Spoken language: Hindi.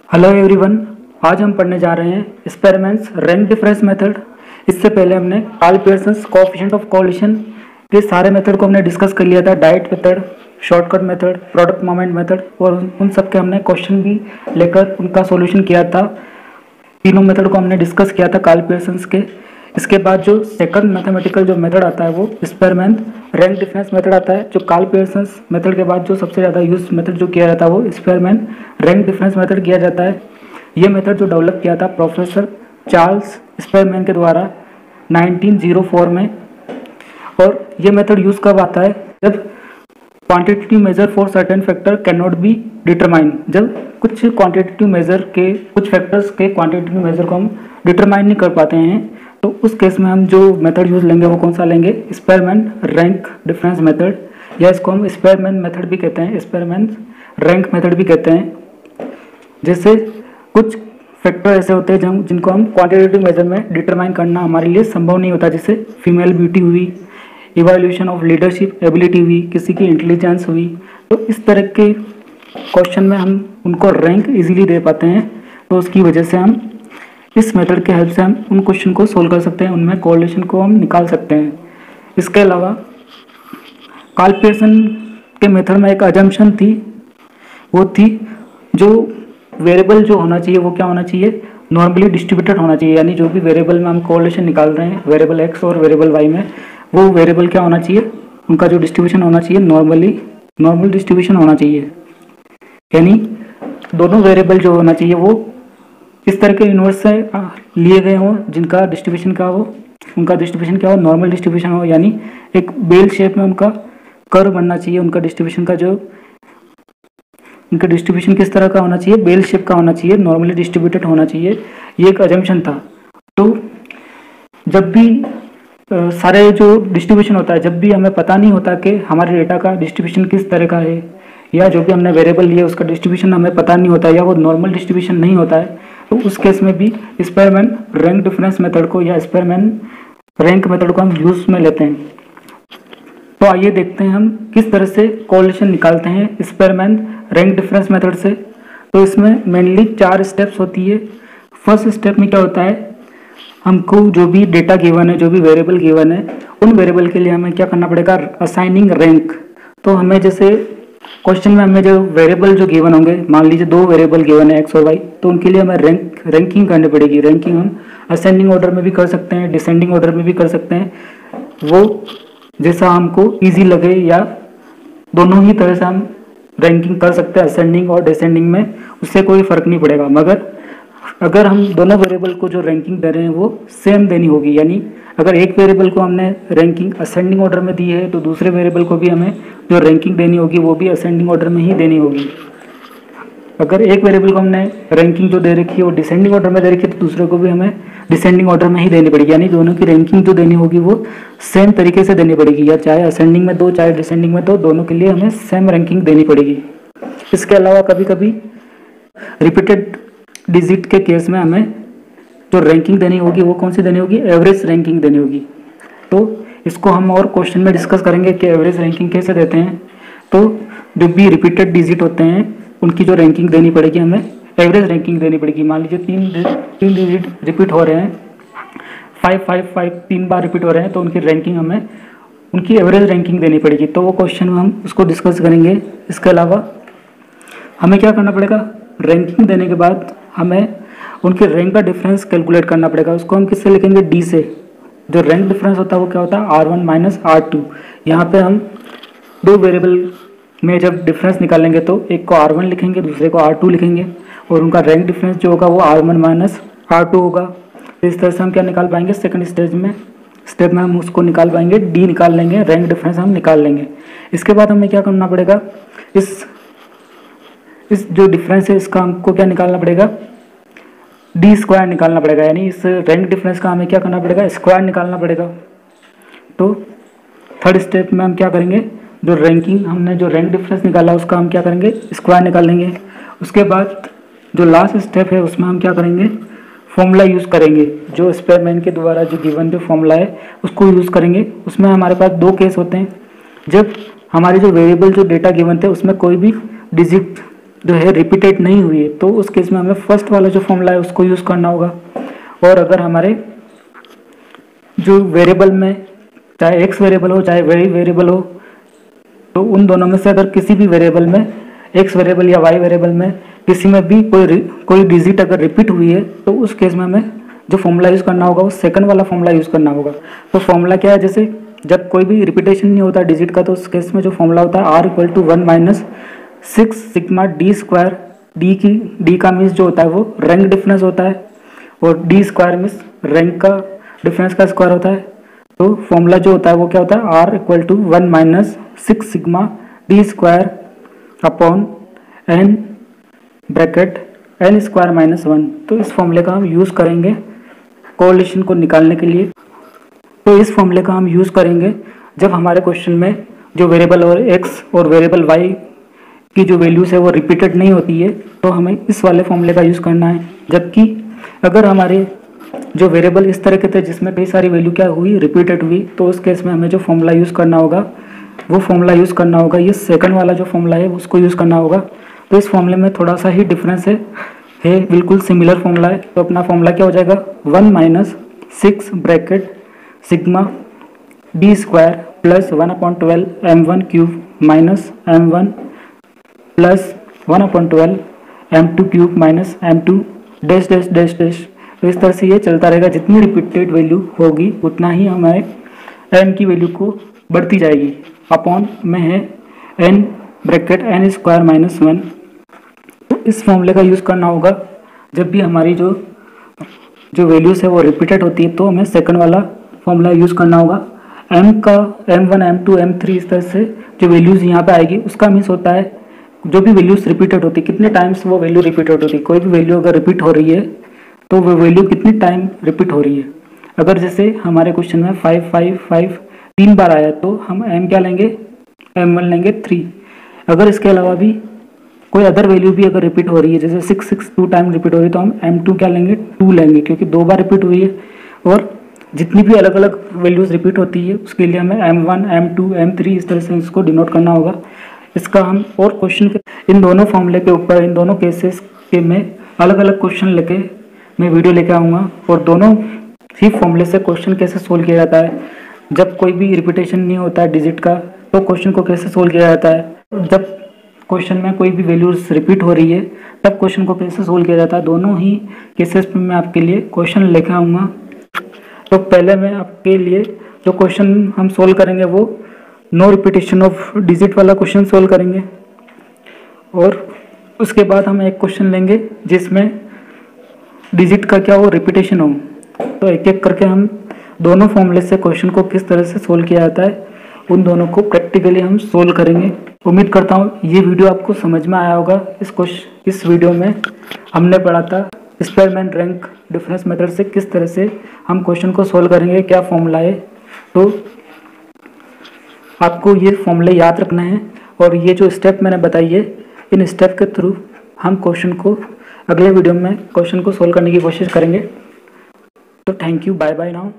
Hello everyone. आज हम पढ़ने जा रहे हैं एक्सपेरिमेंट्स रैंक डिफरेंस मेथड। इससे पहले हमने Karl Pearson's coefficient of correlation के सारे मेथड को हमने डिस्कस कर लिया था। डाइट method, shortcut method, product moment method, और उन सब के हमने क्वेश्चन भी लेकर उनका सॉल्यूशन किया था। तीनों मेथड को हमने डिस्कस किया था कार्ल पियर्सन्स के। इसके बाद जो सेकंड मैथमेटिकल जो मेथड आता है वो एक्सपेरिमेंट रैंक डिफरेंस मेथड आता है। जो कार्ल पियर्सन्स मेथड के बाद जो सबसे ज़्यादा यूज मेथड जो किया जाता है वो एक्सपेरिमेंट रैंक डिफरेंस मेथड किया जाता है। ये मेथड जो डेवलप किया था प्रोफेसर चार्ल्स एक्सपेरिमेंट के द्वारा 1904 में। और ये मेथड यूज़ कब आता है? जब quantitative measure for certain factor can not be determine. जब कुछ क्वांटिटेटिव मेजर के कुछ फैक्टर्स के क्वांटिटेटिव मेजर को हम डिटरमाइन नहीं कर पाते हैं, तो उस केस में हम जो मेथड यूज लेंगे वो कौन सा लेंगे? एक्सपेरिमेंट रैंक डिफरेंस मेथड, या इसको हम एक्सपेरिमेंट मेथड भी कहते हैं, एक्सपेरिमेंट रैंक मेथड भी कहते हैं। जैसे कुछ फैक्टर ऐसे होते हैं जिनको हम क्वांटिटेटिव मेजर में डिटरमाइन करना हमारे लिए संभव नहीं होता। जैसे फीमेल ब्यूटी हुई, इवोल्यूशन ऑफ लीडरशिप एबिलिटी हुई, किसी की इंटेलिजेंस हुई। तो इस तरह के क्वेश्चन में हम उनको रैंक इजीली दे पाते हैं। तो उसकी वजह से हम इस मेथड के हेल्प से हम उन क्वेश्चन को सोल्व कर सकते हैं, उनमें कोरिलेशन को हम निकाल सकते हैं। इसके अलावा कार्ल पियर्सन के मेथड में एक अजम्पशन थी, वो थी जो वेरिएबल जो होना चाहिए वो क्या होना चाहिए? नॉर्मली डिस्ट्रीब्यूटेड होना चाहिए। यानी जो भी वेरिएबल में हम कोरिलेशन निकाल रहे हैं, वेरिएबल एक्स और वेरिएबल वाई में, वो वेरिएबल क्या होना चाहिए? उनका जो डिस्ट्रीब्यूशन होना चाहिए नॉर्मल डिस्ट्रीब्यूशन होना चाहिए। यानी दोनों वेरिएबल जो होना चाहिए वो इस तरह के यूनिवर्स से लिए गए हों जिनका डिस्ट्रीब्यूशन क्या हो, उनका डिस्ट्रीब्यूशन क्या हो? नॉर्मल डिस्ट्रीब्यूशन हो। यानी एक बेल शेप में उनका कर्व बनना चाहिए। उनका डिस्ट्रीब्यूशन किस तरह का होना चाहिए? बेल शेप का होना चाहिए, नॉर्मली डिस्ट्रीब्यूटेड होना चाहिए। ये एक अजम्पशन था। तो जब भी सारे जो डिस्ट्रीब्यूशन होता है, जब भी हमें पता नहीं होता कि हमारे डेटा का डिस्ट्रीब्यूशन किस तरह का है, या जो भी हमने वेरिएबल लिया उसका डिस्ट्रीब्यूशन हमें पता नहीं होता, या वो नॉर्मल डिस्ट्रीब्यूशन नहीं होता है, तो उस केस में भी एक्सपेरिमेंट रैंक डिफरेंस मेथड को या एक्सपेरिमेंट रैंक मेथड को हम यूज में लेते हैं। तो आइए देखते हैं हम किस तरह से कोरिलेशन निकालते हैं एक्सपेरिमेंट रैंक डिफरेंस मेथड से। तो इसमें मेनली 4 स्टेप्स होती है। फर्स्ट स्टेप में क्या होता है? हमको जो भी डेटा गिवन है, जो भी वेरिएबल गिवन है, उन वेरिएबल के लिए हमें क्या करना पड़ेगा? Assigning rank. तो हमें जैसे क्वेश्चन में हमें जो वेरिएबल जो गिवन होंगे, मान लीजिए 2 वेरिएबल गिवन है एक्स और वाई, तो उनके लिए हमें रैंकिंग करनी पड़ेगी। रैंकिंग हम असेंडिंग ऑर्डर में भी कर सकते हैं, डिसेंडिंग ऑर्डर में भी कर सकते हैं, वो जैसा हमको इजी लगे, या दोनों ही तरह से हम रैंकिंग कर सकते हैं असेंडिंग और डिसेंडिंग में, उससे कोई फर्क नहीं पड़ेगा। मगर अगर हम दोनों वेरिएबल को जो रैंकिंग दे रहे हैं वो सेम देनी होगी। यानी अगर एक वेरिएबल को हमने रैंकिंग असेंडिंग ऑर्डर में दी है, तो दूसरे वेरिएबल को भी हमें जो रैंकिंग देनी होगी वो भी असेंडिंग ऑर्डर में ही देनी होगी। अगर एक वेरिएबल को हमने रैंकिंग जो दे रखी है वो डिसेंडिंग ऑर्डर में दे रखी है, तो दूसरे को भी हमें डिसेंडिंग ऑर्डर में ही देनी पड़ेगी। यानी दोनों की रैंकिंग जो देनी होगी वो सेम तरीके से देनी पड़ेगी, या चाहे असेंडिंग में दो चाहे डिसेंडिंग में दो, दोनों के लिए हमें सेम रैंकिंग देनी पड़ेगी। इसके अलावा कभी कभी रिपीटेड डिजिट के केस में हमें जो रैंकिंग देनी होगी वो कौन सी देनी होगी? एवरेज रैंकिंग देनी होगी। तो इसको हम और क्वेश्चन में डिस्कस करेंगे कि एवरेज रैंकिंग कैसे देते हैं। तो जो भी रिपीटेड डिजिट होते हैं उनकी जो रैंकिंग देनी पड़ेगी, हमें एवरेज रैंकिंग देनी पड़ेगी। मान लीजिए 3 डिजिट रिपीट हो रहे हैं, 555 3 बार रिपीट हो रहे हैं, तो उनकी रैंकिंग हमें उनकी एवरेज रैंकिंग देनी पड़ेगी। तो वो क्वेश्चन में हम उसको डिस्कस करेंगे। इसके अलावा हमें क्या करना पड़ेगा? रैंकिंग देने के बाद हमें उनके रैंक का डिफरेंस कैलकुलेट करना पड़ेगा। उसको हम किससे लिखेंगे? डी से। जो रैंक डिफरेंस होता है वो क्या होता है? R1 minus R2। यहाँ पे हम 2 वेरिएबल में जब डिफरेंस निकालेंगे तो एक को R1 लिखेंगे, दूसरे को R2 लिखेंगे, और उनका रैंक डिफरेंस जो होगा वो R1 माइनस R2 होगा। इस तरह से हम क्या निकाल पाएंगे? सेकंड स्टेप में हम उसको निकाल पाएंगे, डी निकाल लेंगे, रैंक डिफरेंस हम निकाल लेंगे। इसके बाद हमें क्या करना पड़ेगा? इस जो डिफरेंस है इसका हमको क्या निकालना पड़ेगा? डी स्क्वायर निकालना पड़ेगा। यानी इस रैंक डिफरेंस का हमें क्या करना पड़ेगा? स्क्वायर निकालना पड़ेगा। तो थर्ड स्टेप में हम क्या करेंगे? हमने जो रैंक डिफरेंस निकाला उसका हम क्या करेंगे? स्क्वायर निकालेंगे। उसके बाद जो लास्ट स्टेप है उसमें हम क्या करेंगे? फॉर्मूला यूज़ करेंगे। जो एक्सपेरिमेंट के द्वारा जो गिवन जो फॉर्मूला है उसको यूज़ करेंगे। उसमें हमारे पास 2 केस होते हैं। जब हमारे जो वेरिएबल जो डेटा गिवन थे उसमें कोई भी डिजिट जो है रिपीटेड नहीं हुई है, तो उस केस में हमें फर्स्ट वाला जो फॉर्मूला है उसको यूज़ करना होगा। और अगर हमारे जो वेरिएबल में चाहे एक्स वेरिएबल हो चाहे वाई वेरिएबल हो, तो उन दोनों में से अगर किसी भी वेरिएबल में, एक्स वेरिएबल या वाई वेरिएबल में किसी में भी कोई डिजिट अगर रिपीट हुई है, तो उस केस में हमें जो फॉर्मूला यूज़ करना होगा वो सेकंड वाला फॉर्मूला यूज़ करना होगा। तो फॉर्मूला क्या है, जैसे जब कोई भी रिपीटेशन नहीं होता डिजिट का, तो उस केस में जो फॉर्मूला होता है R = 1 - 6 sigma D square. D का मीन्स जो होता है वो रैंक डिफरेंस होता है, और डी स्क्वायर मीन्स रैंक का डिफरेंस का स्क्वायर होता है। तो फॉर्मूला जो होता है वो क्या होता है, R = 1 - 6 sigma D square upon n bracket n square -1। तो इस फॉर्मूले का हम यूज़ करेंगे कोरिलेशन को निकालने के लिए। तो इस फॉर्मूले का हम यूज़ करेंगे जब हमारे क्वेश्चन में जो वेरिएबल और x और वेरिएबल y की जो वैल्यूज़ है वो रिपीटेड नहीं होती है, तो हमें इस वाले फॉर्मूले का यूज़ करना है। जबकि अगर हमारे जो वेरिएबल इस तरह के थे जिसमें कई सारी वैल्यू क्या हुई, रिपीटेड हुई, तो उस केस में हमें जो फॉर्मूला यूज़ करना होगा वो फॉर्मूला यूज़ करना होगा, ये सेकंड वाला जो फॉर्मूला है उसको यूज़ करना होगा। तो इस फॉर्मूले में थोड़ा सा ही डिफरेंस है बिल्कुल सिमिलर फॉर्मूला है। तो अपना फॉर्मूला क्या हो जाएगा, 1 - 6 bracket sigma D square plus 1/12 m1³ minus m1 plus 1/12 m2³ minus m2 dash dash dash dash. तो इस तरह से ये चलता रहेगा, जितनी रिपीटेड वैल्यू होगी उतना ही हमारे m की वैल्यू को बढ़ती जाएगी। अपॉन में है n ब्रैकेट n स्क्वायर -1। तो इस फॉर्मूले का यूज़ करना होगा जब भी हमारी जो वैल्यूज़ है वो रिपीटेड होती है, तो हमें सेकंड वाला फॉर्मूला यूज़ करना होगा। m का m1 m2 m3 इस तरह से जो वैल्यूज़ यहाँ पे आएगी उसका मीन्स होता है जो भी वैल्यूज़ रिपीटेड होती है, कितने टाइम्स वो वैल्यू रिपीटेड होती है। कोई भी वैल्यू अगर रिपीट हो रही है तो वो वैल्यू कितनी टाइम रिपीट हो रही है। अगर जैसे हमारे क्वेश्चन में 5 5 5 3 बार आया, तो हम m क्या लेंगे, m1 लेंगे 3। अगर इसके अलावा भी कोई अदर वैल्यू भी अगर रिपीट हो रही है, जैसे 6 6 2 टाइम रिपीट हो रही है, तो हम m2 क्या लेंगे, 2 लेंगे, क्योंकि 2 बार रिपीट हुई है। और जितनी भी अलग अलग वैल्यूज़ रिपीट होती है उसके लिए हमें m1 m2 m3 इस तरह से इसको डिनोट करना होगा। इसका हम और क्वेश्चन के इन दोनों फॉर्मूले के ऊपर, इन दोनों केसेस के में अलग अलग क्वेश्चन लेके मैं वीडियो लेके आऊँगा, और दोनों ही फॉर्मूले से क्वेश्चन कैसे सोल्व किया जाता है। जब कोई भी रिपीटेशन नहीं होता है डिजिट का, तो क्वेश्चन को कैसे सोल्व किया जाता है। जब क्वेश्चन में कोई भी वैल्यूज रिपीट हो रही है तब क्वेश्चन को कैसे सोल्व किया जाता है। दोनों ही केसेस में मैं आपके लिए क्वेश्चन लेके आऊँगा। तो पहले मैं आपके लिए जो क्वेश्चन हम सोल्व करेंगे वो नो रिपीटेशन ऑफ डिजिट वाला क्वेश्चन सोल्व करेंगे, और उसके बाद हम एक क्वेश्चन लेंगे जिसमें डिजिट का क्या हो, रिपीटेशन हो। तो एक एक करके हम दोनों फॉर्मूले से क्वेश्चन को किस तरह से सोल्व किया जाता है उन दोनों को प्रैक्टिकली हम सोल्व करेंगे। उम्मीद करता हूँ ये वीडियो आपको समझ में आया होगा। इस वीडियो में हमने पढ़ा था स्पेयरमैन रैंक डिफरेंस मेथड से किस तरह से हम क्वेश्चन को सोल्व करेंगे, क्या फॉर्मूला है। तो आपको ये फॉर्मूले याद रखना है, और ये जो स्टेप मैंने बताई है इन स्टेप के थ्रू हम क्वेश्चन को अगले वीडियो में क्वेश्चन को सोल्व करने की कोशिश करेंगे। तो thank you, bye bye now.